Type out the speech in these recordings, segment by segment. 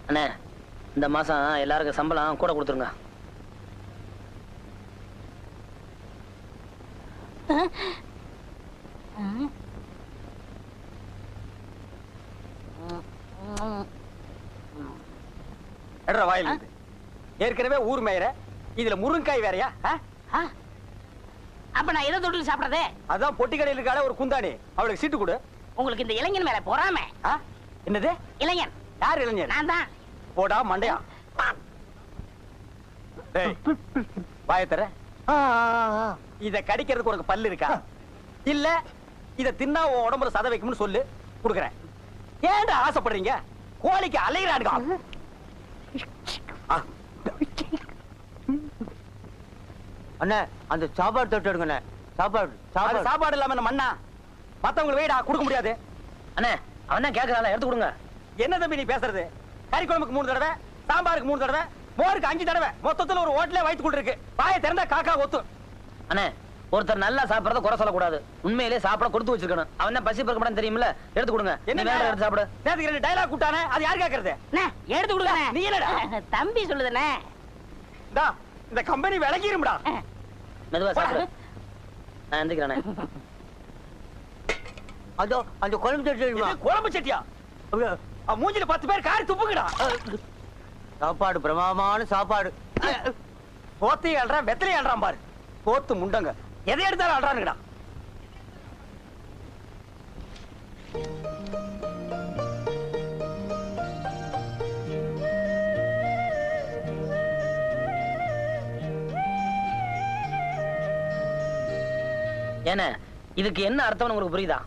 அண்ணே, இந்த மாசம் எல்லாருக்கும் சம்பளம் கூட கொடுத்துருங்க. வாயில் ஏற்கனவே ஊர் மேயற இதுல முருங்காய் வேறையா? அப்ப நான் எதை தொட்டு சாப்பிடறதே? அதான் பொட்டி கடையில் இருக்காளே ஒரு குந்தாணி, அவளுக்கு சீட்டு கொடு. உங்களுக்கு இந்த இளைஞன் மேல பொறாம. என்னது இளைஞன்? யார் இளைஞன்? நான் தான். போடா மண்டையா. வாயத்தர இத கடிக்கிறதுக்கு உனக்கு பல்லு இருக்கா? இல்ல இத தின்னா உன் உடம்புல சத வைக்கும்னு சொல்லு, குடுக்குறேன். ஏன்டா ஆசைப்படுறீங்க? கோழிக்கு அலைகிறானுங்க. அண்ணே, அந்த சாப்பாடு தொட்டு எடுங்க. சாப்பாடு இல்லாம மண்ணா மத்தவங்களுக்கு வெயிடா கொடுக்க முடியாது. அண்ணே, அவன் தான் கேட்கறான், எடுத்து கொடுங்க. என்ன தம்பி நீ பேசுறது? கறி குழம்புக்கு 3 தடவை, சாம்பாருக்கு 3 தடவை, மோருக்கு 5 தடவை, மொத்தத்துல ஒரு ஹோட்டலே வயித்து கொண்டு இருக்கு. வாயை திறந்தா காக்கா ஒத்து. அண்ணே, ஒருத்தர் நல்லா சாப்பிடறத குறை சொல்லக்கூடாது. உண்மையிலே சாப்பிட கொடுத்து வச்சிருக்கணும். அவன் தான் பசி பறக்க மாட்டான்னு தெரியுமில்ல, எடுத்து கொடுங்க. என்ன எடுத்து சாப்பிடு. நேத்துக்கு 2 டயலாக் கூட்டானே, அது யார் கேக்குறது? எடுத்து கொடுங்க. நீ என்னடா தம்பி சொல்லுதுனே. இந்த கம்பெனி விலகிரும்டா. மெதுவா சாப்பிடு. நான் எந்திக்கிறேனே. அதோ அந்த குழம்பு சட்டி. குழம்பு சட்டியா? மூஞ்சில 10 பேர் காரி துப்புங்கடா. சாப்பாடு பிரமாதமான சாப்பாடு. போத்தி அல்றான், வெத்தலை அல்றான் பாரு. போத்து முண்டங்க எதை எடுத்தாலும் அல்றானுங்கடா. ஏன இதுக்கு என்ன அர்த்தம் உங்களுக்கு புரியுதா?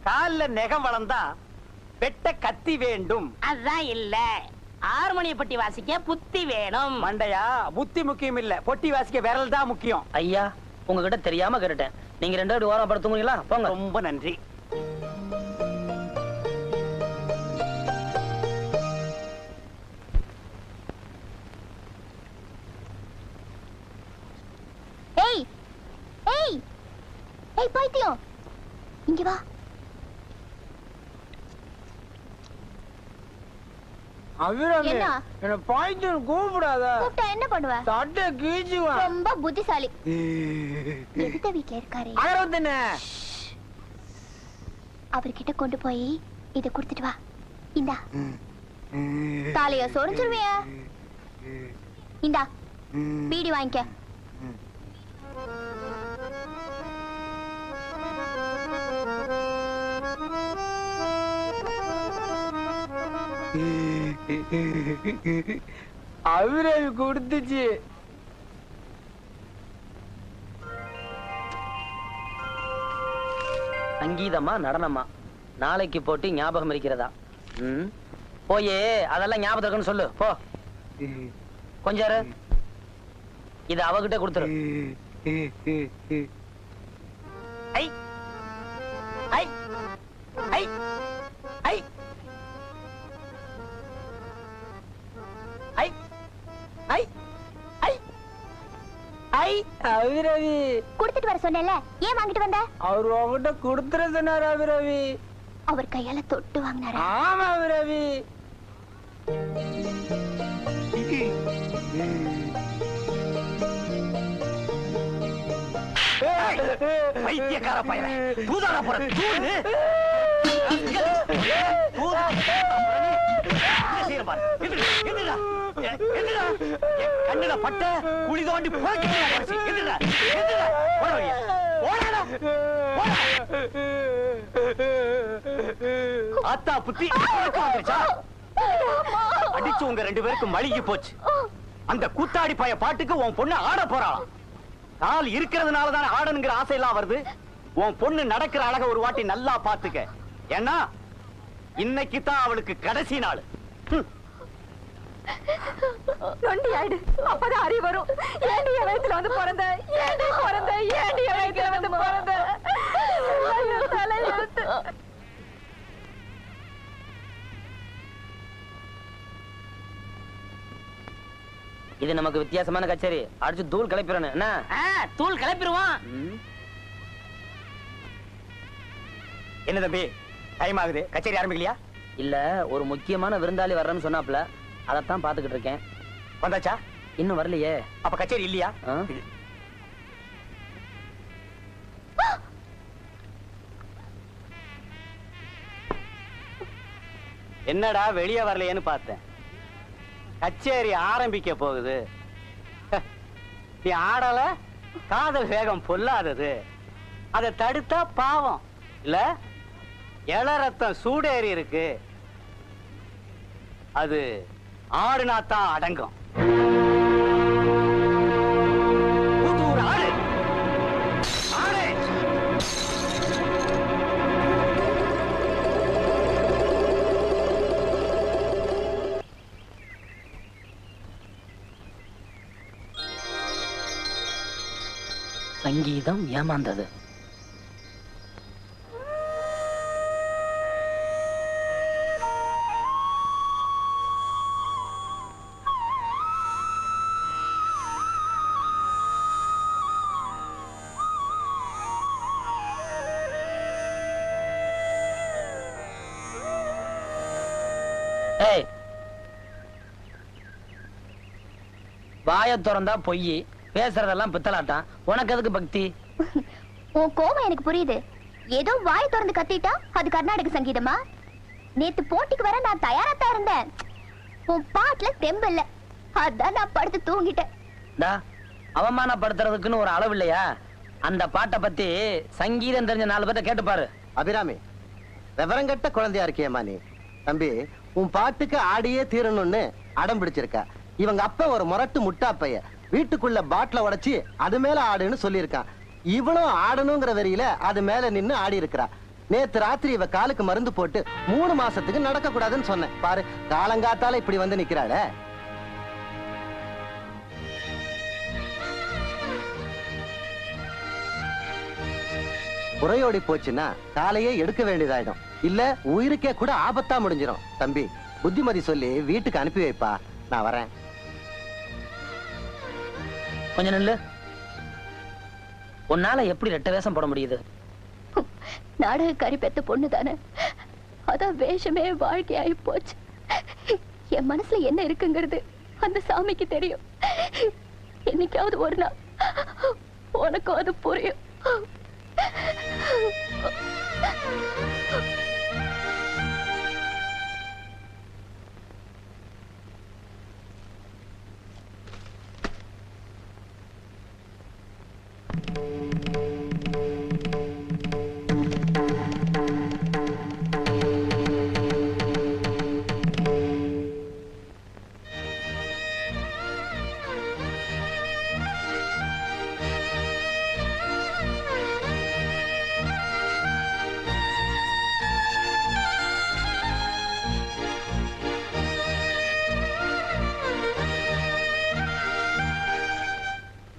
கால்ல நெகம் வளர்ந்தா வெட்ட கத்தி வேண்டும். அதான் இல்ல, ஹார்மோனிய பட்டி வாசிக்க புத்தி வேணும். மண்டையா, புத்தி முக்கியம் இல்ல, பொட்டி வாசிக்க விரல் தான் முக்கியம். ஐயா, உங்ககிட்ட தெரியாம கேட்டேன். நீங்க 2 பேரும் ஓரம் படுத்துங்களா? போங்க. ரொம்ப நன்றி. ஏய் ஏய் ஏய் பைத்தியம், இங்க வா. என்ன பாய்ச்சல் கூப்பிடாத. கூப்பிட்டா என்ன பண்ணுவ? சட்டை கீச்சுவா. ரொம்ப புத்திசாலி. எந்த வீட்ல இருக்காரு? அகரவத்தன அவர்கிட்ட கொண்டு போய் இத கொடுத்துட்டு வா. இந்தா தாலைய சொரிஞ்சிருவிய. இந்தா பீடி வாங்கிக்க. அவரை கொடுத்துச்சு. சங்கீதமா நடனமா நாளைக்கு போட்டு ஞாபகம் இருக்கிறதா? போயே அதெல்லாம் ஞாபகம் இருக்குன்னு சொல்லு. போ கொஞ்சம் இத அவகிட்ட கொடுத்துரு. ஐ ஐ ஐ ஐ ஐ ஐ ஐ ஐ அபிரவி கொடுத்துட்டு வர சொன்னேன்ல, ஏன் வாங்கிட்டு வந்த? அவர் உங்ககிட்ட கொடுத்துற சொன்னார் அபிரவி. அவர் கையால தொட்டு வாங்கினாரு. ஆமா அபிரவி. பைத்தியக்கார பையன், தூதாடா போற தூது. கண்ணுல பட்ட குழி தோண்டி ஆத்தா புத்தி அடிச்சு உங்க 2 பேருக்கும் மழுகி போச்சு. அந்த கூத்தாடி பைய பாட்டுக்கு உன் பொண்ணு ஆட போறாளாம். கால் இருக்கிறதுனாலதான் ஆடனுங்கிற ஆசை எல்லாம் வருது. உன் பொண்ணு நடக்கிற அழக ஒரு வாட்டி நல்லா பாத்துக்க. ஏன்னா இன்னைக்கு தான் அவளுக்கு கடைசி நாள். நொண்டி ஆயிடு, அப்பதான் அறிவு வரும். ஏண்டிய வயசுல வந்து பிறந்த, ஏண்டிய வயசுல வந்து பிறந்த. தலையெழுத்து. இது நமக்கு வித்தியாசமான கச்சேரி. அடிச்சு தூள் கிளப்பிடணும். என்ன தூள் கிளப்பிடுவோம். என்ன தம்பி, டைம் ஆகுது, கச்சேரி ஆரம்பிக்கலையா? இல்ல ஒரு முக்கியமான விருந்தாளி வர்றேன்னு சொன்னாப்ல, அதத்தான் பாத்துக்கிட்டு இருக்கேன். வந்தாச்சா? இன்னும் வரலையே. அப்ப கச்சேரி இல்லையா? ஆ? என்னடா வெளியே வரலையேன்னு பார்த்தேன். கச்சேரி ஆரம்பிக்க போகுது. நீ ஆடல, காதல் வேகம் பொல்லாதது. அதை தடுத்தா பாவம் இல்ல. இள ரத்தம் சூடேறி இருக்கு, அது ஆடுனாத்தான் அடங்கும். புதூர் ஆடு, ஆடு. சங்கீதம் ஏமாந்தது. ஏய், வாயை திறந்தா பொய், பேசுறதெல்லாம் பித்தலாட்டம். உனக்கு எதுக்கு பக்தி? உன் கோபம் எனக்கு புரியுது. ஏதோ வாய் திறந்து கத்திட்டா அது கர்நாடக சங்கீதமா? நேத்து போட்டிக்கு வர நான் தயாராத்தான் இருந்தேன். உன் பாட்டுல தெம்பு இல்ல, அதான் நான் படுத்து தூங்கிட்டேன். டா, அவமானப்படுத்துறதுக்குன்னு ஒரு அளவு இல்லையா? அந்த பாட்டை பத்தி சங்கீதம் தெரிஞ்ச 4 பேர்ட்ட கேட்டு பாரு. அபிராமி, விவரங்கட்ட குழந்தையா இருக்கியம்மா நீ. தம்பி, உன் பாட்டுக்கு ஆடியே தீரணும்னு அடம் பிடிச்சிருக்க. இவங்க அப்ப ஒரு முரட்டு முட்டா பைய வீட்டுக்குள்ள பாட்டில உடைச்சி அது மேல ஆடுன்னு சொல்லியிருக்கான். இவனும் ஆடணுங்கிற வெறியில அது மேல நின்னு ஆடி இருக்கிறா. நேத்து ராத்திரி இவ காலுக்கு மருந்து போட்டு 3 மாசத்துக்கு நடக்க கூடாதுன்னு சொன்னேன். பாரு, காலங்காத்தால இப்படி வந்து நிக்கிறாள. புறையோடி போச்சுன்னா காலையே எடுக்க வேண்டியதாயிடும். இல்ல உயிருக்கே கூட ஆபத்தா முடிஞ்சிடும். தம்பி, புத்திமதி சொல்லி வீட்டுக்கு அனுப்பி வைப்பா. நான் வரேன். கொஞ்சம் நில்லு. உன்னால எப்படி ரெட்ட வேஷம் போட முடியுது? நாடகக்காரி பெத்த பொண்ணு தானே, அதான் வேஷமே வாழ்க்கையாயி போச்சு. என் மனசுல என்ன இருக்குங்கிறது அந்த சாமிக்கு தெரியும். என்னைக்காவது ஒரு நாள் உனக்கும் அது புரியும்.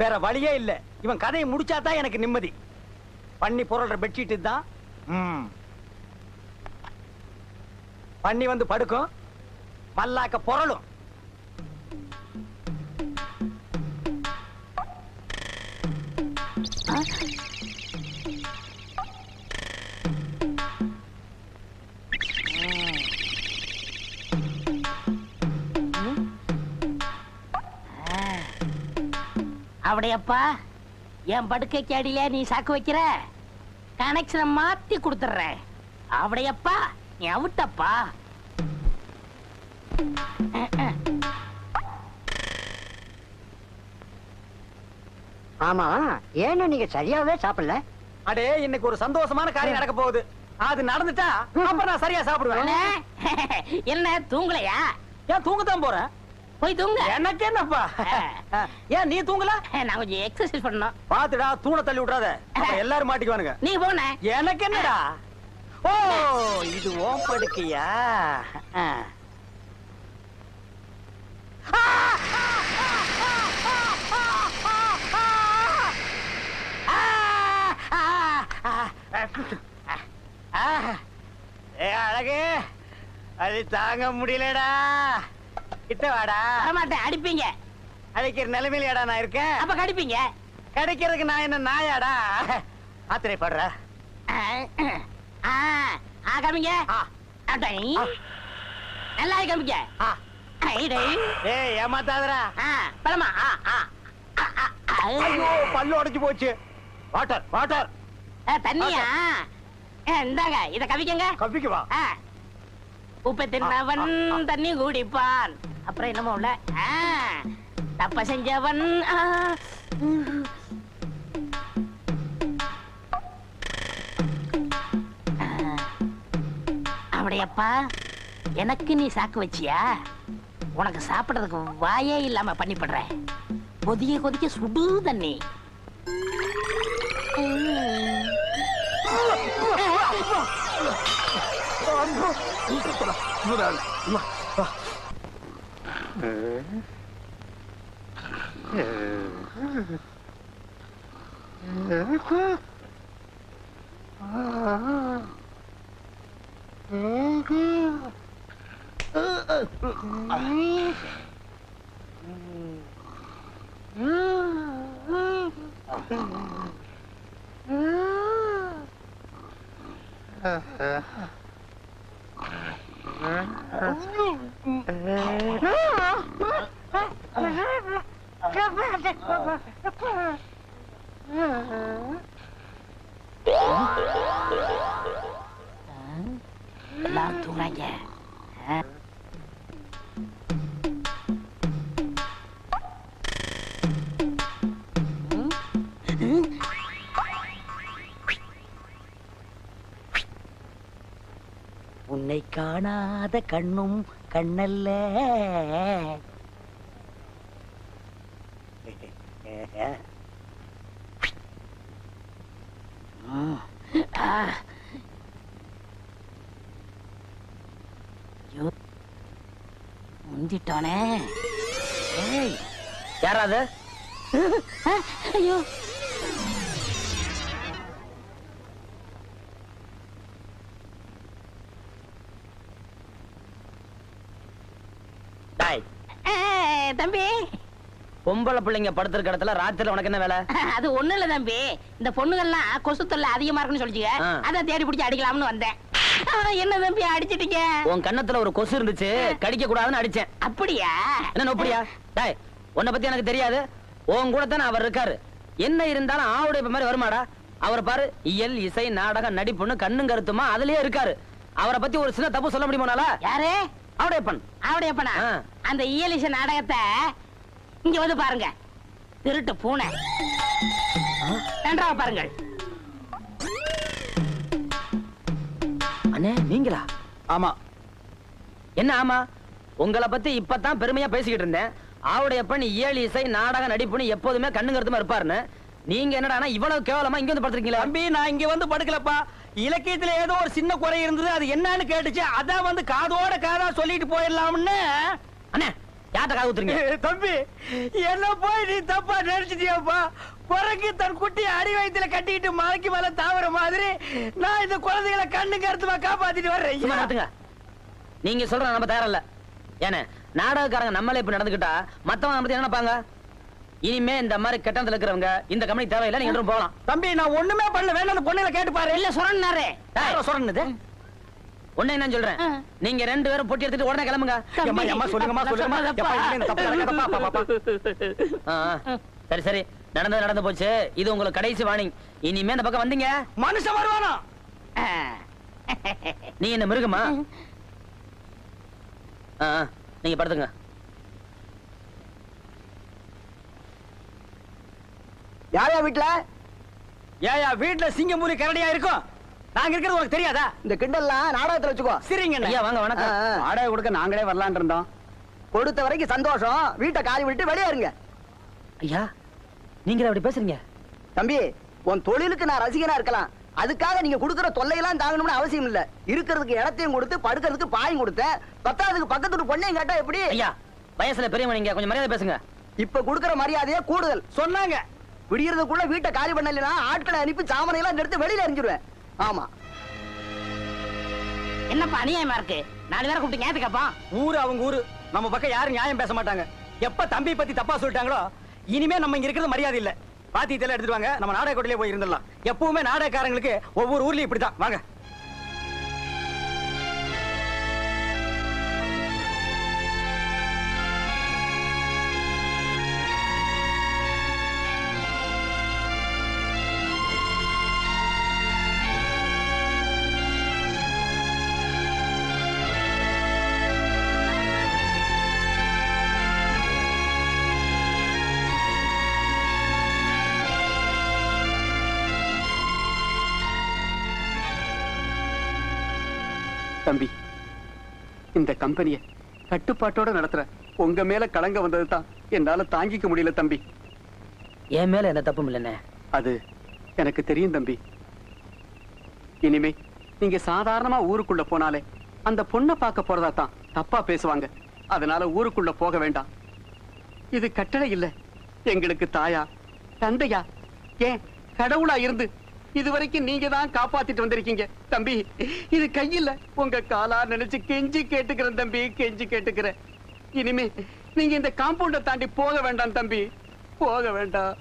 வேற வழியே இல்ல. இவன் கதையை முடிச்சாதான் எனக்கு நிம்மதி. பண்ணி பொருள்ற பெட்ஷீட் தான். பண்ணி வந்து படுக்கும், மல்லாக்க பொருளும். அப்படியப்பா, என் படுக்கைக்கு அடியில நீ சாக்கு வைக்கிற, கனெக்ஷனை மாத்தி கொடுத்துறேன். அப்படியப்பா, நீ அவுட்டப்பா. ஆமா, ஏன்னா நீங்க சரியாவே சாப்பிடல? அடே, இன்னைக்கு ஒரு சந்தோஷமான காரியம் நடக்க போகுது. அது நடந்துட்டா அப்ப நான் சரியா சாப்பிடுவேன். என்ன தூங்கலையா? ஏன் தூங்கத்தான் போறேன். போய் தூங்க. எனக்கு என்னப்பா? ஏன் நீ தூங்கல? நான் கொஞ்சம் எக்ஸசைஸ் பண்ணணும். பாத்துடா, தூண தள்ளி விட்டுறாத, எல்லாரும் மாட்டிக்குவானுங்க. நீ போன. எனக்கு என்னடா? ஓ, இது ஓம் படுக்கையா? அழகு, அது தாங்க முடியலடா. கிட்ட வாடா. வரமாட்டேன், அடிப்பீங்க. அழைக்கிற நிலைமையிலடா நான் இருக்கேன். அப்ப கடிப்பீங்க. கிடைக்கிறதுக்கு நான் என்ன நாயாடா? ஆத்திரை படுற. ஆகாமீங்க. அடை. நல்லா கம்பிக்க ஏய் ஏமாத்தாதடா. பழமா ஐயோ பல்லு உடைஞ்சு போச்சு. Water water. தண்ணியா இந்தாங்க இத கவிக்கங்க. கப்பிக்கு வா. உப்பை தின்னவன் தண்ணி குடிப்பான். அப்புறம் என்னமோ உள்ள தப்ப செஞ்சவன் அப்படியப்பா எனக்கு நீ சாக்கு வச்சியா? உனக்கு சாப்பிடுறதுக்கு வாயே இல்லாம பண்ணி படுறேன். கொதிக்க கொதிக்க சுடு தண்ணி. எல்லாரும் தூங்குறாங்க. உன்னை காணாத கண்ணும் கண்ணல்ல. முந்திட்டானே. ஏய் யாராவது? ஐயோ தம்பி, பொம்பளை பிள்ளைங்க படுத்திருக்க இடத்துல ராத்திரில உனக்கு என்ன வேலை? அது ஒண்ணு இல்ல தம்பி, இந்த பொண்ணுகள்லாம் கொசு தொல்லை அதிகமா இருக்குன்னு சொல்லிச்சுங்க. அதான் தேடி பிடிச்சி அடிக்கலாம்னு வந்தேன். என்ன தம்பி அடிச்சிட்டீங்க? உன் கண்ணத்துல ஒரு கொசு இருந்துச்சு, கடிக்க கூடாதுன்னு அடிச்சேன். அப்படியா? என்ன நோப்படியா? டேய், உன்னை பத்தி எனக்கு தெரியாது. உன் கூட தானே அவர் இருக்காரு. என்ன இருந்தாலும் ஆவுடைய மாதிரி வருமாடா? அவரை பாரு, இயல் இசை நாடகம் நடிப்புன்னு கண்ணும் கருத்துமா அதுலயே இருக்காரு. அவரை பத்தி ஒரு சின்ன தப்பு சொல்ல முடியுமானால? யாரு? அவடையப்பன். அவடையப்பனா? அந்த இயலிச நாடகத்தை இங்க வந்து பாருங்க. திருட்டு பூனை. நன்றாக பாருங்கள். அண்ணே நீங்களா? ஆமா. என்ன ஆமா? உங்களை பத்தி இப்பதான் பெருமையா பேசிக்கிட்டு இருந்தேன். ஆவுடையப்பன் இயல் இசை நாடக நடிப்புன்னு எப்போதுமே கண்ணு கருத்துமா இருப்பாருன்னு. நீங்க என்னடா இவ்வளவு கேவலமா இங்க வந்து படுத்துருக்கீங்களா? தம்பி நான் இங்க வந்து படுக்கலப்பா. இலக்கியத்துல ஏதோ ஒரு சின்ன குறை இருந்தது, அது என்னன்னு கேட்டுச்சு. அதான் வந்து காதோட காதா சொல்லிட்டு போயிடலாம்னு. அண்ணே யார்ட்ட காது ஊத்துறீங்க? தம்பி என்ன போய் நீ தப்பா நினைச்சிட்டியாப்பா. குறைக்கு தன் குட்டி அடி வயித்துல கட்டிட்டு மலைக்கு மேல தாவற மாதிரி நான் இந்த குழந்தைகளை கண்ணு கருத்துமா காப்பாத்திட்டு வர்றேன். நீங்க சொல்ற நம்ம தயாரில்ல. ஏன்னா நாடகக்காரங்க நம்மளே இப்ப நடந்துக்கிட்டா மத்தவங்க பத்தி என்ன நினைப்பாங்க? இனிமே இந்த மாதிரி கெட்டத்துல இருக்கிறவங்க இந்த கம்பெனி தேவையில்லை, நீங்க என்றும் போகலாம். தம்பி நான் ஒண்ணுமே பண்ணல, வேணும் அந்த பொண்ணுல கேட்டு பாரு. இல்ல சொன்னாரே சொல்றது ஒண்ணு என்ன சொல்றேன், நீங்க ரெண்டு பேரும் பொட்டி எடுத்துட்டு உடனே கிளம்புங்க. சரி சரி, நடந்து போச்சு. இது உங்களுக்கு கடைசி வார்னிங். இனிமே இந்த பக்கம் வந்தீங்க மனுஷன் வருவானா? நீ என்ன மிருகமா? நீங்க படுத்துங்க. யாரையா வீட்டுல? ஏயா வீட்டுல சிங்கமூலி கரடியா இருக்கும். நாங்க இருக்கிறது உனக்கு தெரியாதா? இந்த கிண்டல்லாம் நாடகத்துல வச்சுக்கோ. சரிங்க ஐயா வாங்க. வணக்கம். வாடகை கொடுக்க நாங்களே வரலான் இருந்தோம். கொடுத்த வரைக்கும் சந்தோஷம். வீட்டை காலி விட்டு வெளியே இருங்க. ஐயா நீங்க அப்படி பேசுறீங்க? தம்பி உன் தொழிலுக்கு நான் ரசிகனா இருக்கலாம், அதுக்காக நீங்க கொடுக்கிற தொல்லையெல்லாம் தாங்கணும்னு அவசியம் இல்ல. இருக்கிறதுக்கு இடத்தையும் கொடுத்து படுக்கிறதுக்கு பாயும் கொடுத்தேன். பத்தாவதுக்கு பக்கத்து பொண்ணையும் கேட்டா எப்படி? ஐயா வயசுல பெரியவங்க, நீங்க கொஞ்சம் மரியாதை பேசுங்க. இப்ப கொடுக்கிற மரியாதையே கூடுதல். சொன்னாங்க விடியறதுக்குள்ள வீட்டை காலி பண்ணலைன்னா ஆட்களை அனுப்பி சாமனை எல்லாம் எடுத்து வெளியில எறிஞ்சிருவேன். ஆமா. என்னப்பா அநியாயமா இருக்கு? 4 பேரை கூப்பிட்டு ஞாபகம் கேப்பா. ஊரு அவங்க ஊரு, நம்ம பக்கம் யாரும் நியாயம் பேச மாட்டாங்க. எப்ப தம்பி பத்தி தப்பா சொல்லிட்டாங்களோ இனிமே நம்ம இங்க இருக்கிறது மரியாதை இல்ல. பாத்தியத்தெல்லாம் எடுத்துட்டு வாங்க, நம்ம நாடக கோட்டையிலே போய் இருந்துடலாம். எப்பவுமே நாடகக்காரங்களுக்கு ஒவ்வொரு ஊர்லயும் இப்படிதான். வாங்க. தம்பி, இந்த கம்பெனியை கட்டுப்பாட்டோட நடத்துற உங்க மேல கலங்க வந்தது தான் என்னால தாங்கிக்க முடியல தம்பி. என் மேல என்ன தப்பும் இல்லைண்ணே. அது எனக்கு தெரியும் தம்பி. இனிமே நீங்க சாதாரணமா ஊருக்குள்ள போனாலே அந்த பொண்ணை பார்க்க போறதா தான் தப்பா பேசுவாங்க. அதனால ஊருக்குள்ள போக வேண்டாம். இது கட்டளை இல்ல, எங்களுக்கு தாயா தந்தையா ஏன் கடவுளா இருந்து இதுவரைக்கும் நீங்க தான் காப்பாத்திட்டு வந்திருக்கீங்க தம்பி. இது கையில உங்க காலா நினைச்சு கெஞ்சி கேட்டுக்கிறேன் தம்பி, கெஞ்சி கேட்டுக்கிறேன். இனிமே நீங்க இந்த காம்பவுண்ட தாண்டி போக வேண்டாம் தம்பி, போக வேண்டாம்.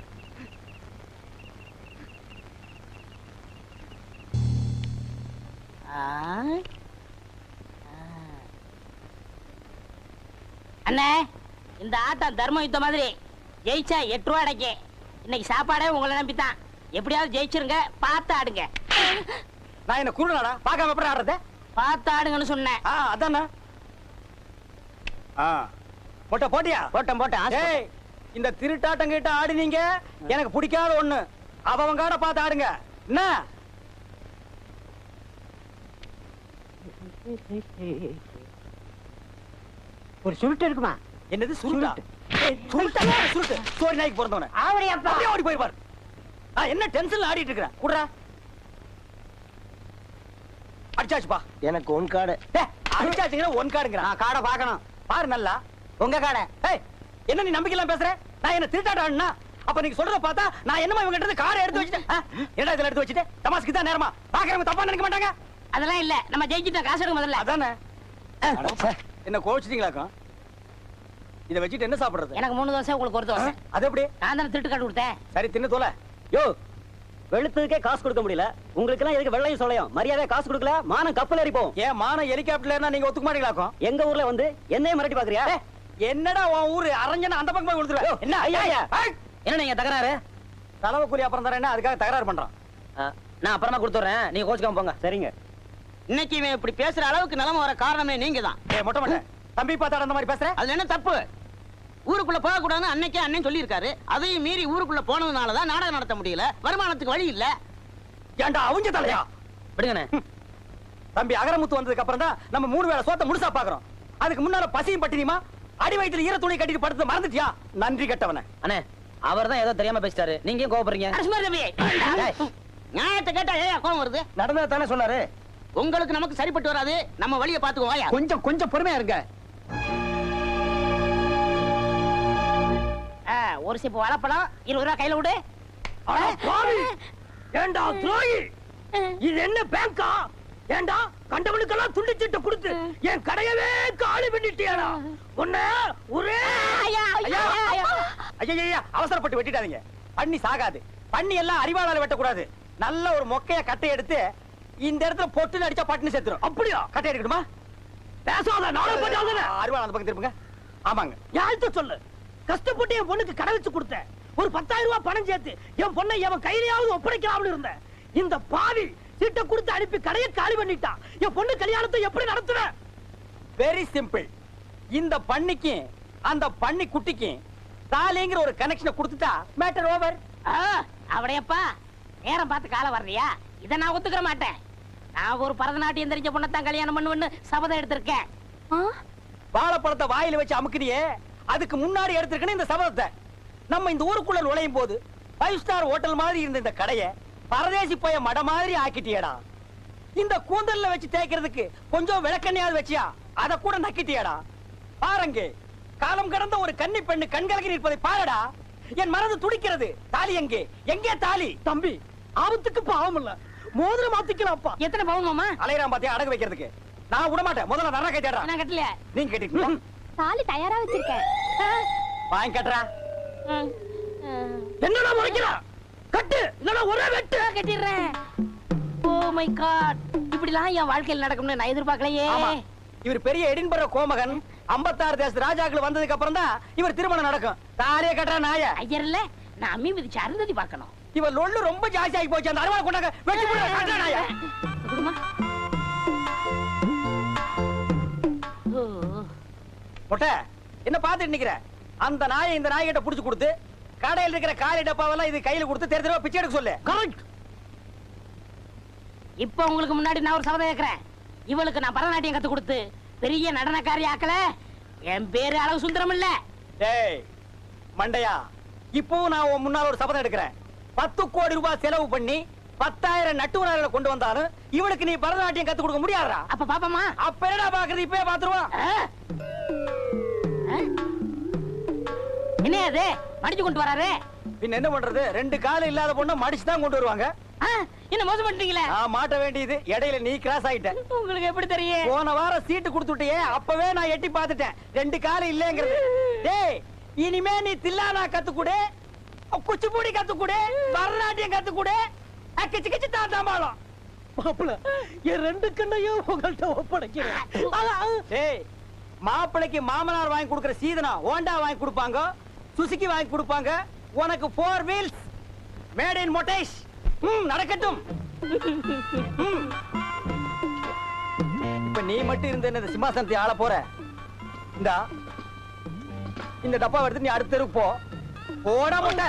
அண்ணே, இந்த ஆட்டம் தர்ம யுத்த மாதிரி. ஜெயிச்சா 8 ரூபா அடைக்க. இன்னைக்கு சாப்பாடே உங்களை நம்பித்தான். எப்படியாவது ஜெயிச்சிருங்க, பார்த்து ஆடுங்க. நான் என்ன குருடாடா, பார்க்காம எப்படி ஆடுறத? பார்த்து ஆடுங்கன்னு சொன்னேன். அதானே. போட்ட போட்டியா? போட்டேன். ஏய், இந்த திருட்டாட்டம் கிட்ட ஆடினீங்க எனக்கு பிடிக்காத ஒண்ணு. அவங்க காட பார்த்து ஆடுங்க. என்ன ஒரு சுருட்டு இருக்குமா? என்னது சுருட்டா? சுருட்டா சுருட்டு சோரி நாய்க்கு பிறந்தவன அப்படியே ஓடி போயிருப்பார். என்ன டென்ஷன்ல ஆடிட்டு இருக்கிறேன். குடுறா. அடிச்சாச்சுப்பா. எனக்கு ஒன் கார்டு. அடிச்சாச்சுங்கன்னா ஒன் கார்டுங்கிற. நான் காடை பார்க்கணும். பாரு நல்லா உங்க காடை. ஏய், என்ன நீ நம்பிக்கையெல்லாம் பேசுற? நான் என்ன திருட்டாட்ட ஆடுனா? அப்ப நீங்க சொல்றத பார்த்தா நான் என்னமா இவங்க கிட்ட காரை எடுத்து வச்சிட்டேன். என்ன இதெல்லாம் எடுத்து வச்சிட்டு தமாஸ்க்கு தான் நேரமா? பாக்குறவங்க தப்பா நினைக்க மாட்டாங்க. அதெல்லாம் இல்ல, நம்ம ஜெயிச்சிட்டோம். காசு எடுக்க முதல்ல. அதானே. என்ன கோவிச்சிட்டீங்களாக்கும்? இதை வச்சுட்டு என்ன சாப்பிடுறது? எனக்கு 3 தோசை, உங்களுக்கு 1 தோசை. அது எப்படி? நான் தானே திருட்டு காட்டு கொடுத்தேன். சரி தின்னு தோல. யோ, வெளுத்ததுக்கே காசு கொடுக்க முடியல. உங்களுக்கு எல்லாம் எதுக்கு வெள்ளையும் சொல்லையும்? மரியாதை காசு கொடுக்கல மானம் கப்பல் ஏறிப்போம். ஏன் மானம் ஹெலிகாப்டர்ல நீங்க ஒத்துக்க மாட்டீங்களாக்கும்? எங்க ஊர்ல வந்து என்னைய மிரட்டி பாக்குறியா? என்னடா உன் ஊரு அரஞ்சன அந்த பக்கம் போய் கொடுத்துருவா? என்ன ஐயா என்ன நீங்க தகராறு? தலைவ கூலி அப்புறம் தரேன்னா அதுக்காக தகராறு பண்றான். நான் அப்புறமா கொடுத்துறேன், நீங்க கோச்சுக்காம போங்க. சரிங்க. இன்னைக்கு இவன் இப்படி பேசுற அளவுக்கு நிலைமை வர காரணமே நீங்க தான். மொட்டை மொட்டை தம்பி பார்த்தா அந்த மாதிரி பேசுற? அதுல என்ன தப்பு? ஊருக்குள்ள போக கூடாதுன்னு அன்னைக்கே அண்ணன் சொல்லி இருக்காரு. அதையும் மீறி ஊருக்குள்ள போனதுனாலதான் நாடகம் நடத்த முடியல. வருமானத்துக்கு வழி இல்ல. ஏண்டா அவுஞ்ச தலையா? விடுங்கண்ணே. தம்பி அகரமுத்து வந்ததுக்கு அப்புறம் தான் நம்ம 3 வேளை சோத்த முழுசா பாக்குறோம். அதுக்கு முன்னால பசியும் பட்டினியுமா அடி வயித்துல ஈர துணி கட்டிட்டு படுத்து மறந்துட்டியா? நன்றி கெட்டவனே. அண்ணே, அவர் தான் ஏதோ தெரியாம பேசிட்டாரு, நீங்க ஏன் கோவப்படுறீங்க? நியாயத்தை கேட்டா ஏன் கோவம் வருது? நடந்தது தானே சொன்னாரு. உங்களுக்கு நமக்கு சரிப்பட்டு வராது. நம்ம வழியை பாத்துக்குவோம். கொஞ்சம் பொறுமையா இருங்க. ஒரு சிப்பு வாழைப்பழம் 20 ரூபா கையில விடு. ஏண்டா துரோகி, இது என்ன பேங்கா? ஏண்டா கண்டவனுக்கெல்லாம் துண்டு சீட்டை கொடுத்து என் கடையவே காலி பண்ணிட்டியாடா? உன்ன ஒரே ஐயா அவசரப்பட்டு வெட்டிட்டாதீங்க. பண்ணி சாகாது. பண்ணி எல்லாம் அறிவாளால வெட்டக்கூடாது. நல்ல ஒரு மொக்கைய கட்டை எடுத்து இந்த இடத்துல பொட்டுன்னு அடிச்சா பட்டுன்னு செத்துரும். அப்படியா? கட்டை எடுக்கணுமா? பேசாத நாளை பண்ணாத. அறிவாள அந்த பக்கம் திரும்புங்க. ஆமாங்க. யார்கிட்ட சொல்லு? கஷ்டப்பட்டு என் பொண்ணுக்கு கடை வச்சு கொடுத்தேன். ஒரு 10,000 ரூபாய் பணம் சேர்த்து என் பொண்ணை எவன் கையிலாவது ஒப்படைக்கலாம்னு இருந்தேன். இந்த பாவி சீட்டை கொடுத்து அனுப்பி கடையை காலி பண்ணிட்டான். என் பொண்ணு கல்யாணத்தை எப்படி நடத்துவேன்? Very simple. இந்த பண்ணிக்கு அந்த பண்ணி குட்டிக்கு தாலிங்கிற ஒரு கனெக்ஷனை கொடுத்துட்டா மேட்டர் ஓவர். அவடையப்பா, நேரம் பார்த்து காலம் வர்றியா? இதை நான் ஒத்துக்கிற மாட்டேன். நான் ஒரு பரதநாட்டியம் தெரிஞ்ச பொண்ணத்தான் கல்யாணம் பண்ணுவேன்னு சபதம் எடுத்திருக்கேன். வாழைப்பழத்தை வாயில வச்சு அமுக்குறியே, அதுக்கு முன்னாடி எடுத்திருக்கணும் இந்த சபதத்தை. நம்ம இந்த ஊருக்குள்ள நுழையும் போது 5 ஸ்டார் ஹோட்டல் மாதிரி இருந்த இந்த கடையை பரதேசி போய மட மாதிரி ஆக்கிட்டியடா. இந்த கூந்தல்ல வச்சு தேய்க்கிறதுக்கு கொஞ்சம் விளக்கண்ணையாவது வச்சியா? அத கூட நக்கிட்டியடா. பாருங்க, காலம் கடந்த ஒரு கன்னி பெண்ணு கண்கலகி நிற்பதை பாருடா. என் மனது துடிக்கிறது. தாலி எங்கே? எங்கே தாலி? தம்பி, ஆபத்துக்கு பாவம் இல்ல, மோதிரம் மாத்திக்கலாம்ப்பா. எத்தனை பவுன் மாமா? அலையறான் பாத்தியா அடகு வைக்கிறதுக்கு. நான் விட மாட்டேன். முதல்ல நரக தேடுறா. நான் கட்டல. நீங்க கேட்டீங்களா? தாலி தயாரா வச்சிருக்கேன். வாங்கி கட்டுறா. என்னடா முறைக்கிறா? கட்டு, இல்லனா ஒரே வெட்டு. கட்டிடுறேன். ஓ மை காட், இப்படிலாம் என் வாழ்க்கையில் நடக்கும்னு நான் எதிர்பார்க்கலையே. இவர் பெரிய எடின்பர்க கோமகன். 56 தேச ராஜாக்கள் வந்ததுக்கு அப்புறம் தான் இவர் திருமணம் நடக்கும். தாலியை கட்டுற நாய. ஐயர் இல்ல, நான் அம்மி மிதிச்சு அருந்ததி பார்க்கணும். இவர் லொள்ளு ரொம்ப ஜாஸ்தி ஆகி போச்சு. அந்த அருவாளை கொண்டாங்க. வெட்டி போடு கட்டுற நாய. குடுமா. மொட்டை என்ன பாத்துட்டு நிக்கிற? அந்த நாயை இந்த நாய்கிட்ட புடிச்சு கொடுத்து கடையில் இருக்கிற காலி டப்பாவெல்லாம் இது கையில கொடுத்து தெரு தெருவா பிச்சை எடுக்க சொல்லு. இப்ப உங்களுக்கு முன்னாடி நான் ஒரு சபதம் கேட்கிறேன். இவளுக்கு நான் பரதநாட்டியம் கத்து கொடுத்து பெரிய நடனக்காரி ஆக்கல. என் பேரு அளவு சுந்தரம் இல்ல. டேய் மண்டையா, இப்பவும் நான் உன் முன்னால ஒரு சபதம் எடுக்கிறேன். 10 கோடி ரூபாய் செலவு பண்ணி 10,000 நட்டுவனர்களை கொண்டு வந்தாலும் இவனுக்கு நீ பரதநாட்டியம் கத்து கொடுக்க முடியாதா? அப்ப பாப்பமா. அப்ப என்னடா பாக்குறது, இப்பவே பாத்துருவான். என்ன அது மடிச்சு கொண்டு வராரு? பின்ன என்ன பண்றது, 2 கால் இல்லாத பொண்ணை மடிச்சு தான் கொண்டு வருவாங்க. என்ன மோசம் பண்ணிட்டீங்களே. நான் மாட்ட வேண்டியது, இடையில நீ கிராஸ் ஆயிட்ட. உங்களுக்கு எப்படி தெரியும்? போன வாரம் சீட்டு கொடுத்துட்டியே, அப்பவே நான் எட்டி பார்த்துட்டேன் 2 கால் இல்லங்கிறது. டேய் இனிமே நீ தில்லானா கத்துக்குடு, குச்சிப்புடி கத்துக்குடு, பரதநாட்டியம் கத்துக்குடு, கிச்சு கிச்சு தாத்தாம்பாளம். மாப்பிள்ள என் 2 கண்ணையும் உங்கள்கிட்ட ஒப்படைக்கிறேன். டேய் மாப்பிளைக்கு மாமனார் வாங்கி கொடுக்கிற சீதனா ஹோண்டா வாங்கி கொடுப்பாங்க, சுசுகி வாங்கி கொடுப்பாங்க. உனக்கு 4 வீல்ஸ் மேட் இன் மொட்டேஷ். நடக்கட்டும். இப்ப நீ மட்டும் இருந்த இந்த சிம்மாசனத்தை ஆள போற. இந்த டப்பா எடுத்து நீ அடுத்த தெருவுக்கு போ. போட மாட்ட.